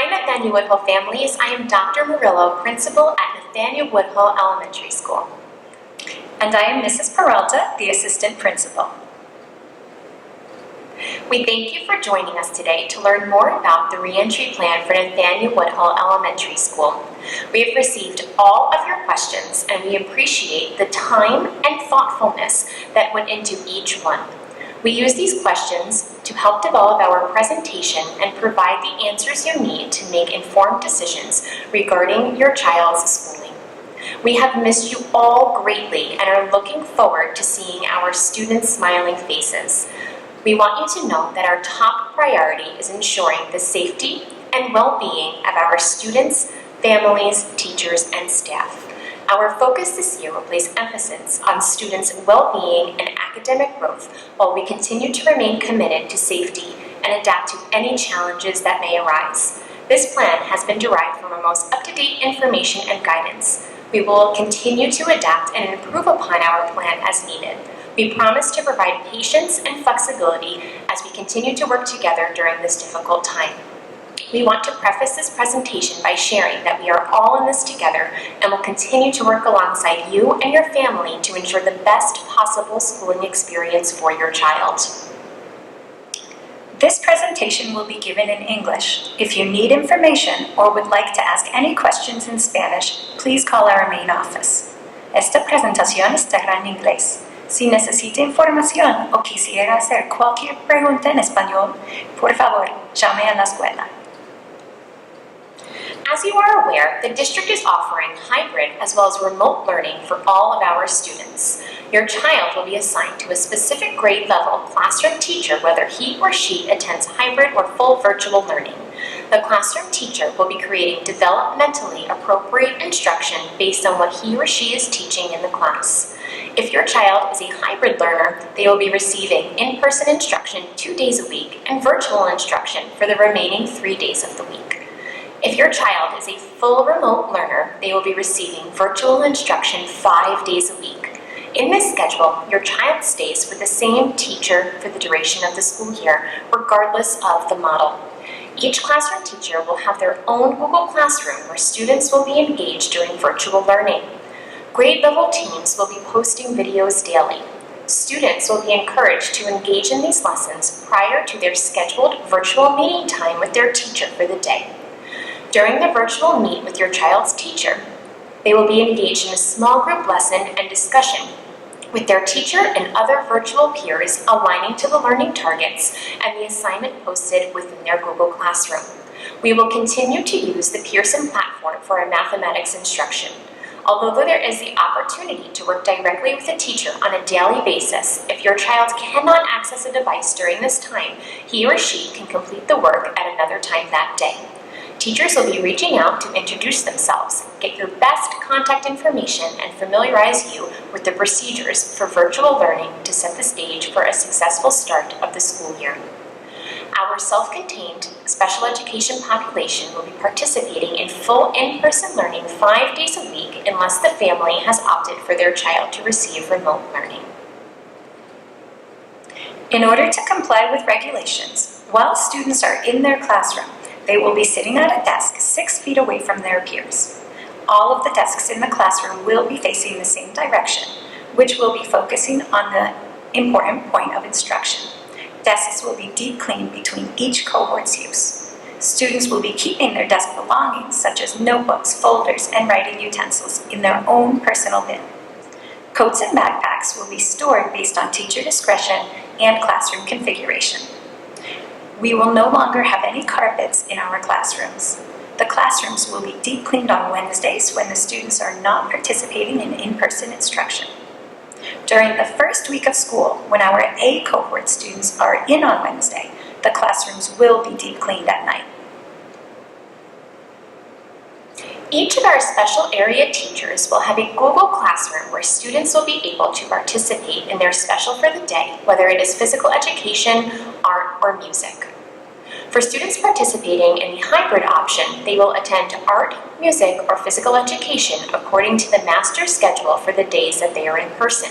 Hi Nathaniel Woodhull families, I am Dr. Murillo, principal at Nathaniel Woodhull Elementary School. And I am Mrs. Peralta, the assistant principal. We thank you for joining us today to learn more about the reentry plan for Nathaniel Woodhull Elementary School. We have received all of your questions and we appreciate the time and thoughtfulness that went into each one. We use these questions to help develop our presentation and provide the answers you need to make informed decisions regarding your child's schooling. We have missed you all greatly and are looking forward to seeing our students' smiling faces. We want you to know that our top priority is ensuring the safety and well-being of our students, families, teachers, and staff. Our focus this year will place emphasis on students' well-being and academic growth while we continue to remain committed to safety and adapt to any challenges that may arise. This plan has been derived from our most up-to-date information and guidance. We will continue to adapt and improve upon our plan as needed. We promise to provide patience and flexibility as we continue to work together during this difficult time. We want to preface this presentation by sharing that we are all in this together and will continue to work alongside you and your family to ensure the best possible schooling experience for your child. This presentation will be given in English. If you need information or would like to ask any questions in Spanish, please call our main office. Esta presentación estará en inglés. Si necesita información o quisiera hacer cualquier pregunta en español, por favor, llame a la escuela. As you are aware, the district is offering hybrid as well as remote learning for all of our students. Your child will be assigned to a specific grade level classroom teacher whether he or she attends hybrid or full virtual learning. The classroom teacher will be creating developmentally appropriate instruction based on what he or she is teaching in the class. If your child is a hybrid learner, they will be receiving in-person instruction 2 days a week and virtual instruction for the remaining 3 days of the week. If your child is a full remote learner, they will be receiving virtual instruction 5 days a week. In this schedule, your child stays with the same teacher for the duration of the school year, regardless of the model. Each classroom teacher will have their own Google Classroom where students will be engaged during virtual learning. Grade level teams will be posting videos daily. Students will be encouraged to engage in these lessons prior to their scheduled virtual meeting time with their teacher for the day. During the virtual meet with your child's teacher, they will be engaged in a small group lesson and discussion with their teacher and other virtual peers aligning to the learning targets and the assignment posted within their Google Classroom. We will continue to use the Pearson Platform for our mathematics instruction. Although there is the opportunity to work directly with a teacher on a daily basis, if your child cannot access a device during this time, he or she can complete the work at another time that day. Teachers will be reaching out to introduce themselves, get your best contact information, and familiarize you with the procedures for virtual learning to set the stage for a successful start of the school year. Our self-contained special education population will be participating in full in-person learning 5 days a week unless the family has opted for their child to receive remote learning. In order to comply with regulations, while students are in their classroom, they will be sitting at a desk 6 feet away from their peers. All of the desks in the classroom will be facing the same direction, which will be focusing on the important point of instruction. Desks will be deep cleaned between each cohort's use. Students will be keeping their desk belongings, such as notebooks, folders, and writing utensils, in their own personal bin. Coats and backpacks will be stored based on teacher discretion and classroom configuration. We will no longer have any carpets in our classrooms. The classrooms will be deep cleaned on Wednesdays when the students are not participating in in-person instruction. During the first week of school, when our A cohort students are in on Wednesday, the classrooms will be deep cleaned at night. Each of our special area teachers will have a Google Classroom where students will be able to participate in their special for the day, whether it is physical education, art, or music. For students participating in the hybrid option, they will attend art, music, or physical education according to the master schedule for the days that they are in person.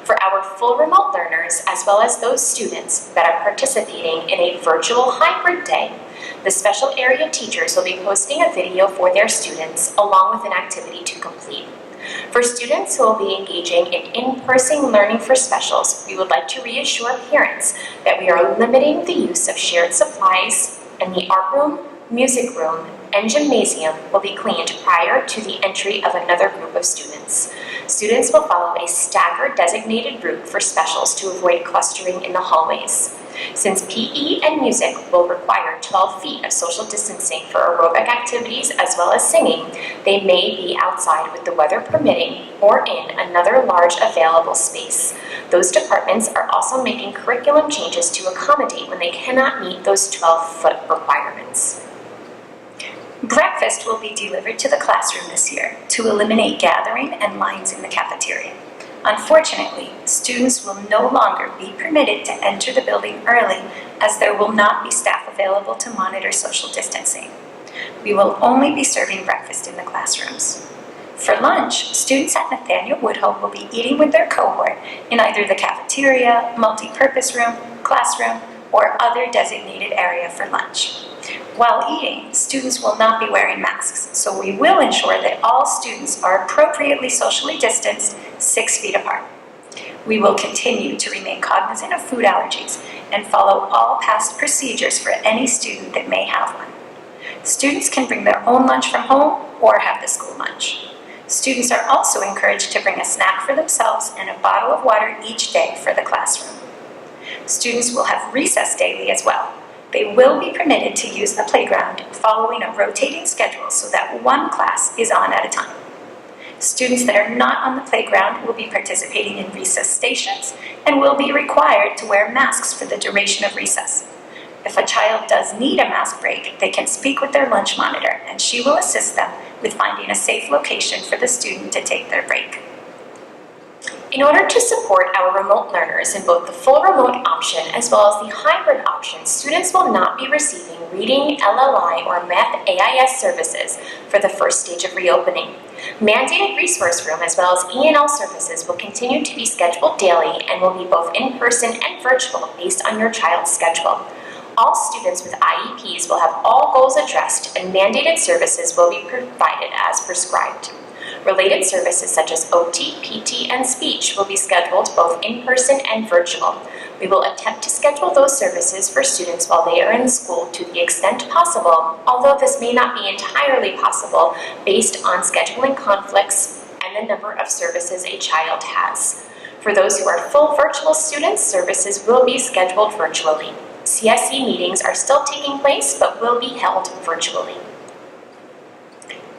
For our full remote learners, as well as those students that are participating in a virtual hybrid day, The special area teachers will be posting a video for their students along with an activity to complete. For students who will be engaging in-person learning for specials, we would like to reassure parents that we are limiting the use of shared supplies, and the art room, music room, and gymnasium will be cleaned prior to the entry of another group of students. Students will follow a staggered designated route for specials to avoid clustering in the hallways. Since PE and music will require 12 feet of social distancing for aerobic activities as well as singing, they may be outside with the weather permitting or in another large available space. Those departments are also making curriculum changes to accommodate when they cannot meet those 12-foot requirements. Breakfast will be delivered to the classroom this year to eliminate gathering and lines in the cafeteria. Unfortunately, students will no longer be permitted to enter the building early as there will not be staff available to monitor social distancing. We will only be serving breakfast in the classrooms. For lunch, students at Nathaniel Woodhull will be eating with their cohort in either the cafeteria, multi-purpose room, classroom, or other designated area for lunch. While eating, students will not be wearing masks, so we will ensure that all students are appropriately socially distanced 6 feet apart. We will continue to remain cognizant of food allergies and follow all past procedures for any student that may have one. Students can bring their own lunch from home or have the school lunch. Students are also encouraged to bring a snack for themselves and a bottle of water each day for the classroom. Students will have recess daily as well. They will be permitted to use the playground following a rotating schedule so that one class is on at a time. Students that are not on the playground will be participating in recess stations and will be required to wear masks for the duration of recess. If a child does need a mask break, they can speak with their lunch monitor and she will assist them with finding a safe location for the student to take their break. In order to support our remote learners in both the full remote option as well as the hybrid option, students will not be receiving reading, LLI, or math AIS services for the first stage of reopening. Mandated resource room as well as E&L services will continue to be scheduled daily and will be both in-person and virtual based on your child's schedule. All students with IEPs will have all goals addressed and mandated services will be provided as prescribed. Related services such as OT, PT, and speech will be scheduled both in person and virtual. We will attempt to schedule those services for students while they are in school to the extent possible, although this may not be entirely possible based on scheduling conflicts and the number of services a child has. For those who are full virtual students, services will be scheduled virtually. CSE meetings are still taking place but will be held virtually.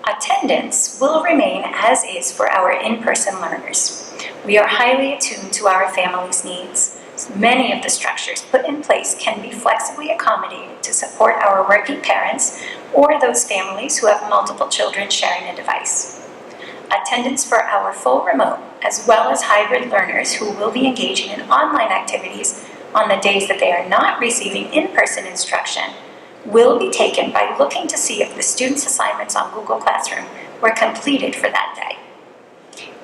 Attendance will remain as is for our in-person learners. We are highly attuned to our families' needs. Many of the structures put in place can be flexibly accommodated to support our working parents or those families who have multiple children sharing a device. Attendance for our full remote as well as hybrid learners who will be engaging in online activities on the days that they are not receiving in-person instruction will be taken by looking to see if the students' assignments on Google Classroom were completed for that day.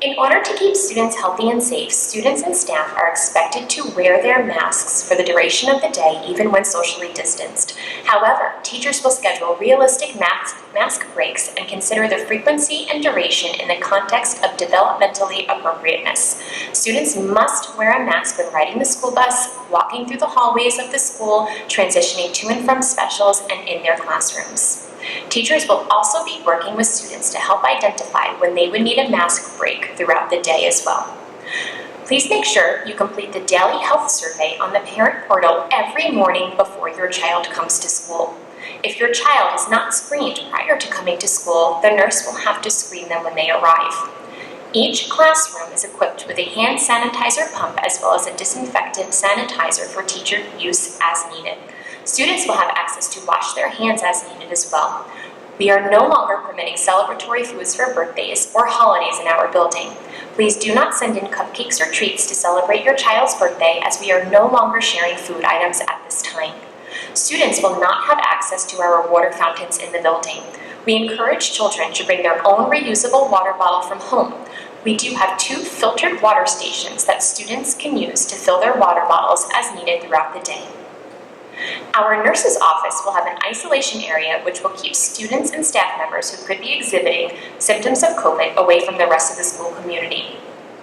In order to keep students healthy and safe, students and staff are expected to wear their masks for the duration of the day, even when socially distanced. However, teachers will schedule realistic mask breaks and consider the frequency and duration in the context of developmentally appropriateness. Students must wear a mask when riding the school bus, walking through the hallways of the school, transitioning to and from specials, and in their classrooms. Teachers will also be working with students to help identify when they would need a mask break throughout the day as well. Please make sure you complete the daily health survey on the parent portal every morning before your child comes to school. If your child is not screened prior to coming to school, the nurse will have to screen them when they arrive. Each classroom is equipped with a hand sanitizer pump as well as a disinfectant sanitizer for teacher use as needed. Students will have access to wash their hands as needed as well. We are no longer permitting celebratory foods for birthdays or holidays in our building. Please do not send in cupcakes or treats to celebrate your child's birthday, as we are no longer sharing food items at this time. Students will not have access to our water fountains in the building. We encourage children to bring their own reusable water bottle from home. We do have 2 filtered water stations that students can use to fill their water bottles as needed throughout the day. Our nurse's office will have an isolation area which will keep students and staff members who could be exhibiting symptoms of COVID away from the rest of the school community.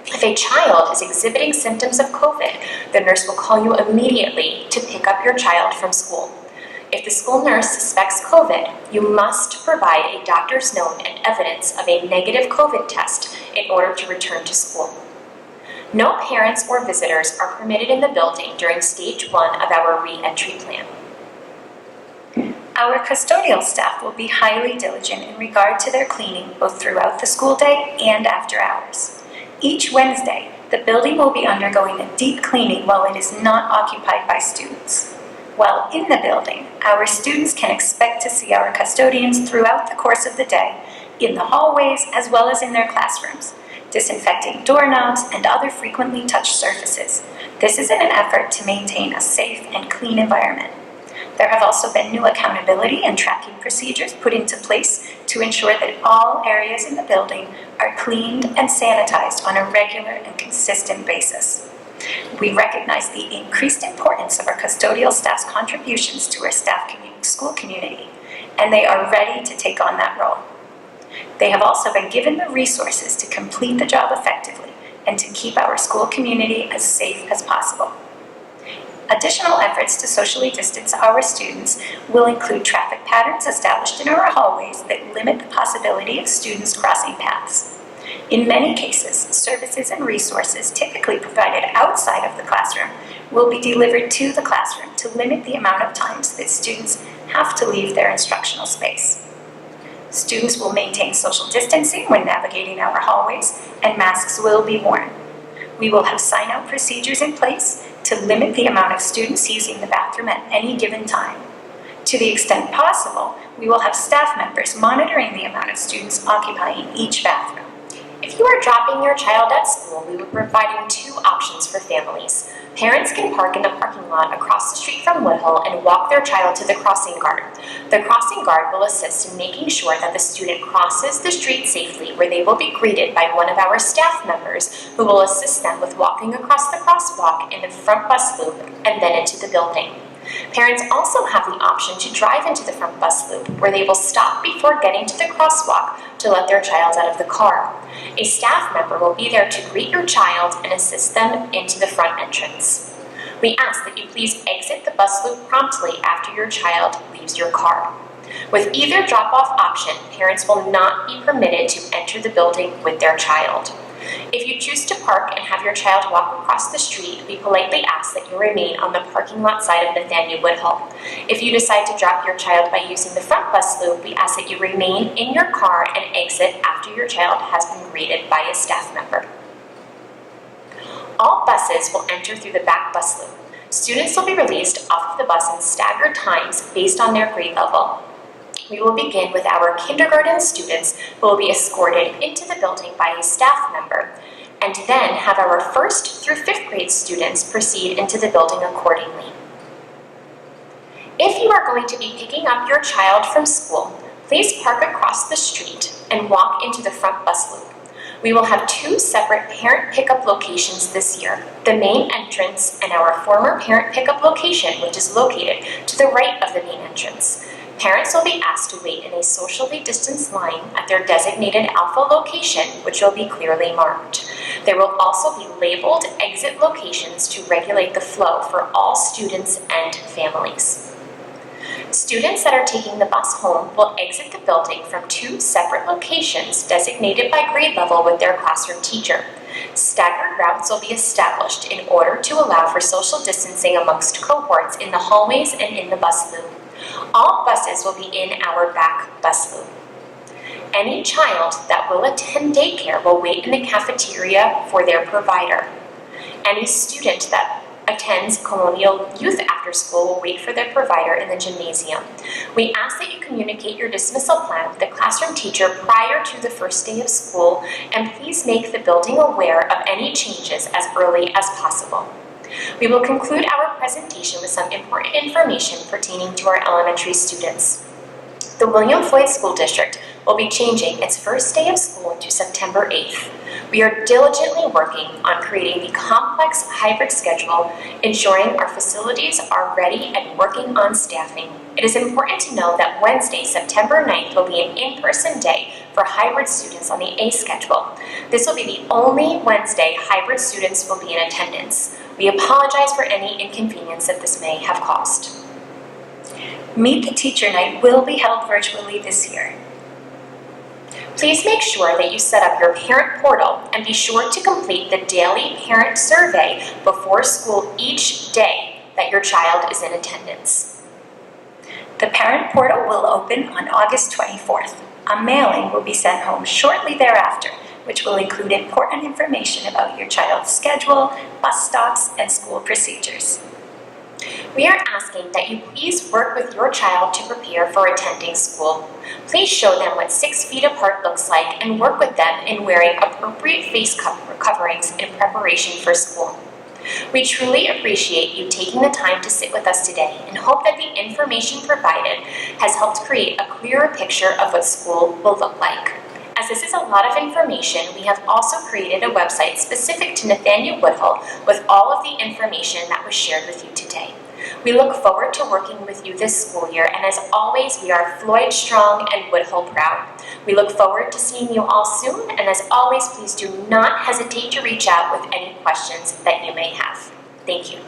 If a child is exhibiting symptoms of COVID, the nurse will call you immediately to pick up your child from school. If the school nurse suspects COVID, you must provide a doctor's note and evidence of a negative COVID test in order to return to school. No parents or visitors are permitted in the building during stage 1 of our re-entry plan. Our custodial staff will be highly diligent in regard to their cleaning both throughout the school day and after hours. Each Wednesday, the building will be undergoing a deep cleaning while it is not occupied by students. While in the building, our students can expect to see our custodians throughout the course of the day, in the hallways as well as in their classrooms, disinfecting doorknobs and other frequently touched surfaces. This is in an effort to maintain a safe and clean environment. There have also been new accountability and tracking procedures put into place to ensure that all areas in the building are cleaned and sanitized on a regular and consistent basis. We recognize the increased importance of our custodial staff's contributions to our school community, and they are ready to take on that role. They have also been given the resources to complete the job effectively and to keep our school community as safe as possible. Additional efforts to socially distance our students will include traffic patterns established in our hallways that limit the possibility of students crossing paths. In many cases, services and resources typically provided outside of the classroom will be delivered to the classroom to limit the amount of times that students have to leave their instructional space. Students will maintain social distancing when navigating our hallways, and masks will be worn. We will have sign-out procedures in place to limit the amount of students using the bathroom at any given time. To the extent possible, we will have staff members monitoring the amount of students occupying each bathroom. If you are dropping your child at school, we will be providing 2 options for families. Parents can park in the parking lot across the street from Woodhull and walk their child to the crossing guard. The crossing guard will assist in making sure that the student crosses the street safely, where they will be greeted by one of our staff members who will assist them with walking across the crosswalk in the front bus loop and then into the building. Parents also have the option to drive into the front bus loop, where they will stop before getting to the crosswalk to let their child out of the car. A staff member will be there to greet your child and assist them into the front entrance. We ask that you please exit the bus loop promptly after your child leaves your car. With either drop-off option, parents will not be permitted to enter the building with their child. If you choose to park and have your child walk across the street, we politely ask that you remain on the parking lot side of Nathaniel Woodhull. If you decide to drop your child by using the front bus loop, we ask that you remain in your car and exit after your child has been greeted by a staff member. All buses will enter through the back bus loop. Students will be released off of the bus in staggered times based on their grade level. We will begin with our kindergarten students who will be escorted into the building by a staff member, and then have our 1st through 5th grade students proceed into the building accordingly. If you are going to be picking up your child from school, please park across the street and walk into the front bus loop. We will have 2 separate parent pickup locations this year, the main entrance and our former parent pickup location, which is located to the right of the main entrance. Parents will be asked to wait in a socially distanced line at their designated alpha location, which will be clearly marked. There will also be labeled exit locations to regulate the flow for all students and families. Students that are taking the bus home will exit the building from 2 separate locations designated by grade level with their classroom teacher. Staggered routes will be established in order to allow for social distancing amongst cohorts in the hallways and in the bus loop. All buses will be in our back bus loop. Any child that will attend daycare will wait in the cafeteria for their provider. Any student that attends Colonial Youth After School will wait for their provider in the gymnasium. We ask that you communicate your dismissal plan with the classroom teacher prior to the first day of school, and please make the building aware of any changes as early as possible. We will conclude our presentation with some important information pertaining to our elementary students. The William Floyd School District will be changing its first day of school to September 8th. We are diligently working on creating the complex hybrid schedule, ensuring our facilities are ready and working on staffing. It is important to know that Wednesday, September 9th will be an in-person day for hybrid students on the A schedule. This will be the only Wednesday hybrid students will be in attendance. We apologize for any inconvenience that this may have caused. Meet the Teacher Night will be held virtually this year. Please make sure that you set up your parent portal and be sure to complete the daily parent survey before school each day that your child is in attendance. The parent portal will open on August 24th. A mailing will be sent home shortly thereafter, which will include important information about your child's schedule, bus stops, and school procedures. We are asking that you please work with your child to prepare for attending school. Please show them what 6 feet apart looks like and work with them in wearing appropriate face coverings in preparation for school. We truly appreciate you taking the time to sit with us today and hope that the information provided has helped create a clearer picture of what school will look like. As this is a lot of information, we have also created a website specific to Nathaniel Woodhull with all of the information that was shared with you today. We look forward to working with you this school year, and as always, we are Floyd strong and Woodhull proud. We look forward to seeing you all soon, and as always, please do not hesitate to reach out with any questions that you may have. Thank you.